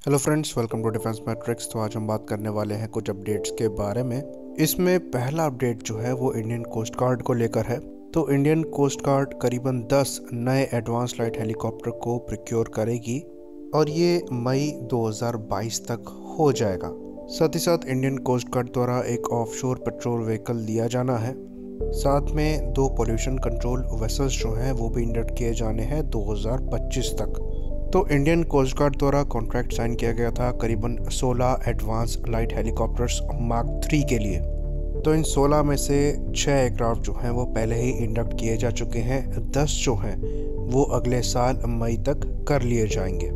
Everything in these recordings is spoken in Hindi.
Hello friends, welcome to defence matrix. तो आज हम बात करने वाले हैं कुछ अपडेट्स के बारे में। इसमें पहला अपडेट जो है वो इंडियन कोस्ट गार्ड को लेकर है। तो इंडियन कोस्ट गार्ड करीबन 10 नए एडवांस लाइट हेलीकॉप्टर को प्रोक्योर करेगी और ये मई 2022 तक हो जाएगा। साथ ही साथ इंडियन कोस्ट गार्ड द्वारा एक ऑफशोर पेट्रोल व्हीकल दिया जाना है। साथ में 2 पोल्यूशन कंट्रोल वेसल्स जो हैं वो भी इंडक्ट किए जाने हैं 2025 तक। तो इंडियन कोस्ट गार्ड द्वारा कॉन्ट्रैक्ट साइन किया गया था करीबन 16 एडवांस लाइट हेलीकॉप्टर्स मार्क 3 के लिए। तो इन 16 में से 6 एयरक्राफ्ट जो हैं वो पहले ही इंडक्ट किए जा चुके हैं। 10 जो हैं वो अगले साल मई तक कर लिए जाएंगे।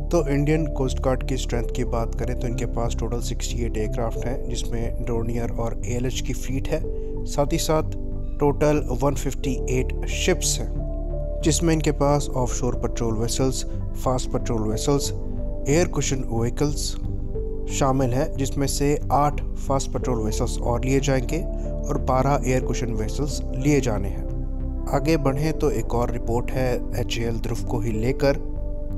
तो इंडियन कोस्ट गार्ड की स्ट्रेंथ की बात करें तो इनके पास टोटल 68 एयरक्राफ्ट हैं, जिसमें डोर्नियर और एएलएच की फ्लीट है। साथ ही साथ टोटल 158 शिप्स हैं, जिसमें इनके पास offshore patrol vessels, fast patrol vessels, air cushion vehicles शामिल हैं, जिसमें से 8 फास्ट पेट्रोल वेसल्स और लिए जाएंगे और 12 एयर कुशन वेसल्स लिए जाने हैं। आगे बढ़ें तो एक और रिपोर्ट है एचएएल ध्रुव को ही लेकर।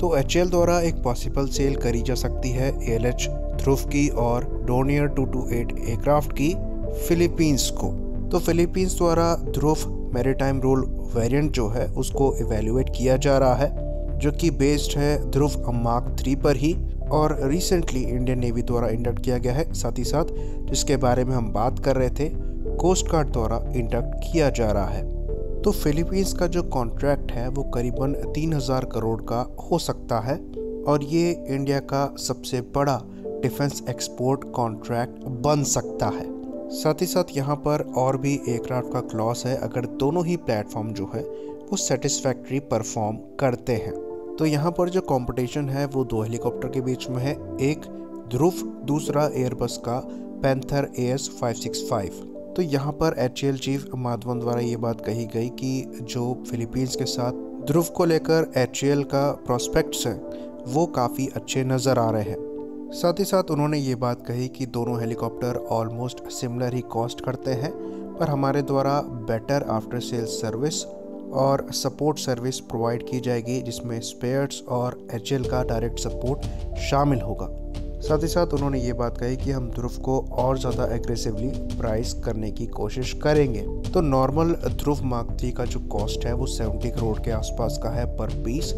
तो एचएएल द्वारा एक पॉसिबल सेल करी जा सकती है एएलएच ध्रुव की और डोर्नियर 228 एयरक्राफ्ट की फिलीपींस को। तो फिलीपींस द्वारा ध्रुव मैरीटाइम रोल वेरिएंट जो है उसको इवेल्युएट किया जा रहा है, जो कि बेस्ड है ध्रुव मार्क 3 पर ही और रिसेंटली इंडियन नेवी द्वारा इंडक्ट किया गया है। साथ ही साथ जिसके बारे में हम बात कर रहे थे, कोस्ट गार्ड द्वारा इंडक्ट किया जा रहा है। तो फिलीपींस का जो कॉन्ट्रैक्ट है वो करीबन 3000 करोड़ का हो सकता है और ये इंडिया का सबसे बड़ा डिफेंस एक्सपोर्ट कॉन्ट्रैक्ट बन सकता है। साथ ही साथ यहाँ पर और भी एयरक्राफ्ट का क्लॉज है अगर दोनों ही प्लेटफॉर्म जो है वो सेटिस्फैक्ट्री परफॉर्म करते हैं। तो यहाँ पर जो कंपटीशन है वो 2 हेलीकॉप्टर के बीच में है, एक ध्रुव, दूसरा एयरबस का पैंथर AS565। तो यहाँ पर एचएएल चीफ माधवन द्वारा ये बात कही गई कि जो फिलीपींस के साथ ध्रुव को लेकर एचएएल का प्रोस्पेक्ट्स हैं वो काफ़ी अच्छे नज़र आ रहे हैं। साथ ही साथ उन्होंने ये बात कही कि दोनों हेलीकॉप्टर ऑलमोस्ट सिमिलर ही कॉस्ट करते हैं, पर हमारे द्वारा बेटर आफ्टर सेल्स सर्विस और सपोर्ट सर्विस प्रोवाइड की जाएगी, जिसमें स्पेयर्स और एचएएल का डायरेक्ट सपोर्ट शामिल होगा। साथ ही साथ उन्होंने ये बात कही कि हम ध्रुव को और ज़्यादा एग्रेसिवली प्राइस करने की कोशिश करेंगे। तो नॉर्मल ध्रुव मार्क 3 का जो कॉस्ट है वो 70 करोड़ के आसपास का है पर पीस,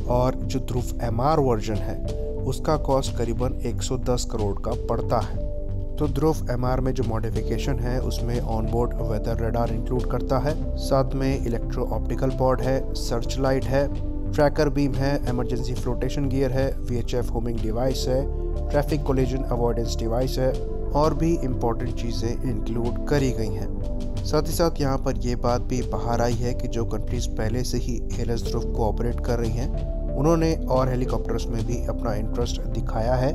और जो ध्रुव एमआर वर्जन है उसका कॉस्ट करीबन 110 करोड़ का पड़ता है। तो ध्रुव एमआर में जो मॉडिफिकेशन है उसमें ऑनबोर्ड वेदर रडार इंक्लूड करता है, साथ में इलेक्ट्रो ऑप्टिकल पॉड है, सर्च लाइट है, ट्रैकर बीम है, इमरजेंसी फ्लोटेशन गियर है, VHF होमिंग डिवाइस है, ट्रैफिक कोलिजन अवॉइडेंस डिवाइस है और भी इम्पोर्टेंट चीज़ें इंक्लूड करी गई हैं। साथ ही साथ यहाँ पर ये बात भी बाहर आई है कि जो कंट्रीज़ पहले से ही एएलएच ध्रुव को ऑपरेट कर रही हैं उन्होंने और हेलीकॉप्टर्स में भी अपना इंटरेस्ट दिखाया है,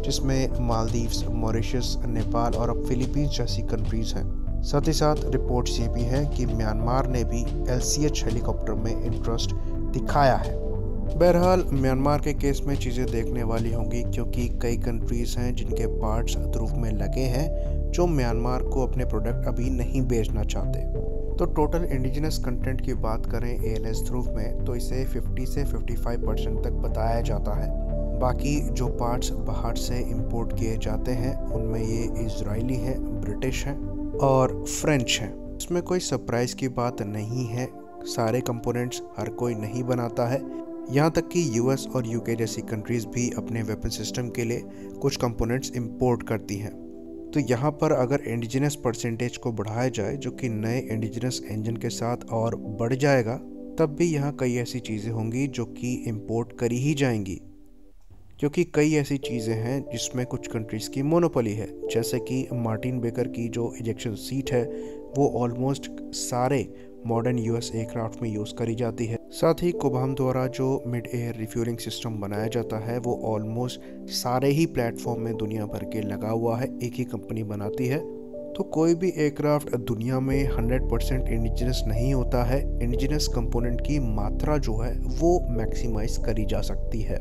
जिसमें मालदीव्स, मॉरिशस, नेपाल और अब फिलीपींस जैसी कंट्रीज़ हैं। साथ ही साथ रिपोर्ट्स ये भी हैं कि म्यांमार ने भी LCH हेलीकॉप्टर में इंटरेस्ट दिखाया है। बहरहाल म्यांमार के केस में चीज़ें देखने वाली होंगी, क्योंकि कई कंट्रीज़ हैं जिनके पार्ट्स ध्रुव में लगे हैं जो म्यांमार को अपने प्रोडक्ट अभी नहीं बेचना चाहते। तो टोटल इंडिजिनस कंटेंट की बात करें एएलएच ध्रुव में तो इसे 50 से 55% तक बताया जाता है। बाकी जो पार्ट्स बाहर से इंपोर्ट किए जाते हैं उनमें ये इजरायली हैं, ब्रिटिश हैं और फ्रेंच हैं। इसमें कोई सरप्राइज़ की बात नहीं है, सारे कंपोनेंट्स हर कोई नहीं बनाता है। यहाँ तक कि यूएस और यूके जैसी कंट्रीज़ भी अपने वेपन सिस्टम के लिए कुछ कंपोनेंट्स इंपोर्ट करती हैं। तो यहाँ पर अगर इंडिजिनस परसेंटेज को बढ़ाया जाए, जो कि नए इंडिजिनस इंजन के साथ और बढ़ जाएगा, तब भी यहाँ कई ऐसी चीज़ें होंगी जो कि इंपोर्ट करी ही जाएंगी, क्योंकि कई ऐसी चीज़ें हैं जिसमें कुछ कंट्रीज़ की मोनोपोली है। जैसे कि मार्टिन बेकर की जो इजेक्शन सीट है वो ऑलमोस्ट सारे मॉडर्न यूएस एयरक्राफ्ट में यूज़ करी जाती है। साथ ही कोबाम द्वारा जो मिड एयर रिफ्यूलिंग सिस्टम बनाया जाता है वो ऑलमोस्ट सारे ही प्लेटफॉर्म में दुनिया भर के लगा हुआ है, एक ही कंपनी बनाती है। तो कोई भी एयरक्राफ्ट दुनिया में 100% इंडिजिनस नहीं होता है। इंडिजिनस कंपोनेंट की मात्रा जो है वो मैक्सिमाइज करी जा सकती है।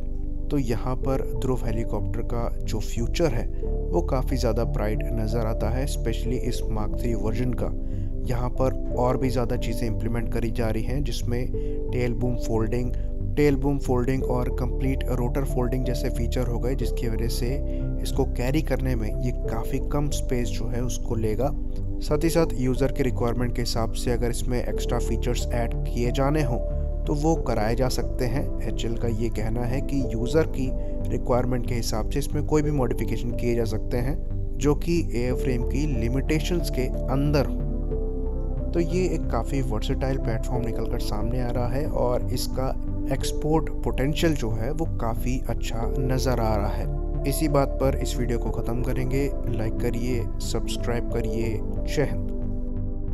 तो यहाँ पर ध्रुव हेलीकॉप्टर का जो फ्यूचर है वो काफ़ी ज़्यादा ब्राइट नज़र आता है, स्पेशली इस मार्क 3 वर्जन का। यहाँ पर और भी ज़्यादा चीज़ें इंप्लीमेंट करी जा रही हैं, जिसमें tail boom folding, tail boom folding और कंप्लीट रोटर फोल्डिंग जैसे फीचर हो गए, जिसकी वजह से इसको कैरी करने में ये काफ़ी कम स्पेस जो है उसको लेगा। साथ ही साथ यूज़र के रिक्वायरमेंट के हिसाब से अगर इसमें एक्स्ट्रा फीचर्स ऐड किए जाने हों तो वो कराए जा सकते हैं। HCL का ये कहना है कि यूज़र की रिक्वायरमेंट के हिसाब से इसमें कोई भी मॉडिफिकेशन किए जा सकते हैं जो कि एयरफ्रेम की लिमिटेशंस के अंदर हो। तो ये एक काफ़ी वर्सेटाइल प्लेटफॉर्म निकल कर सामने आ रहा है और इसका एक्सपोर्ट पोटेंशियल जो है वो काफ़ी अच्छा नज़र आ रहा है। इसी बात पर इस वीडियो को ख़त्म करेंगे। लाइक करिए, सब्सक्राइब करिए। जय हिंद।